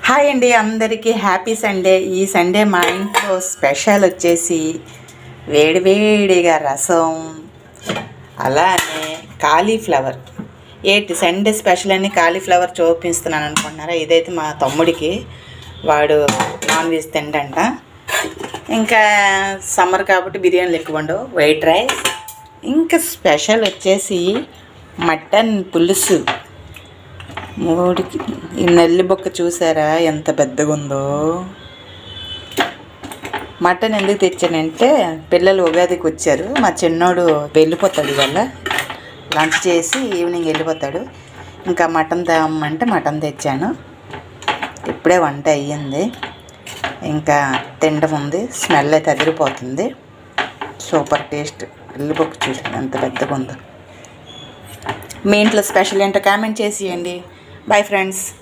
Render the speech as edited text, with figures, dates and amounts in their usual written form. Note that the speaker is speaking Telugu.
హాయ్ అండి, అందరికీ హ్యాపీ సండే. ఈ సండే మా ఇంట్లో స్పెషల్ వచ్చేసి వేడివేడిగా రసం, అలానే కాలీఫ్లవర్. ఏంటి సండే స్పెషల్ అని కాలీఫ్లవర్ చూపిస్తున్నాను అనుకుంటున్నారా? ఇదైతే మా తమ్ముడికి, వాడు నాన్ వెజ్ తిండంట. ఇంకా సమ్మర్ కాబట్టి బిర్యానీలు ఎక్కువ ఉండవు, వైట్ రైస్. ఇంకా స్పెషల్ వచ్చేసి మటన్ పులుసు. మూడికి ఈ నల్లి బొక్క చూసారా ఎంత పెద్దగా ఉందో. మటన్ ఎందుకు తెచ్చానంటే పిల్లలు ఉగాదికి వచ్చారు, మా చిన్నోడు వెళ్ళిపోతాడు ఇవాళ, లంచ్ చేసి ఈవినింగ్ వెళ్ళిపోతాడు. ఇంకా మటన్ తేమంటే మటన్ తెచ్చాను. ఇప్పుడే వంట అయ్యింది, ఇంకా తినడం ఉంది. స్మెల్ అయితే అదిరిపోతుంది, సూపర్ టేస్ట్. నల్లి బొక్క చూసాను ఎంత పెద్దగా ఉందో. మీ ఇంట్లో స్పెషల్ ఏంటో కామెంట్ చేసేయండి. Bye friends.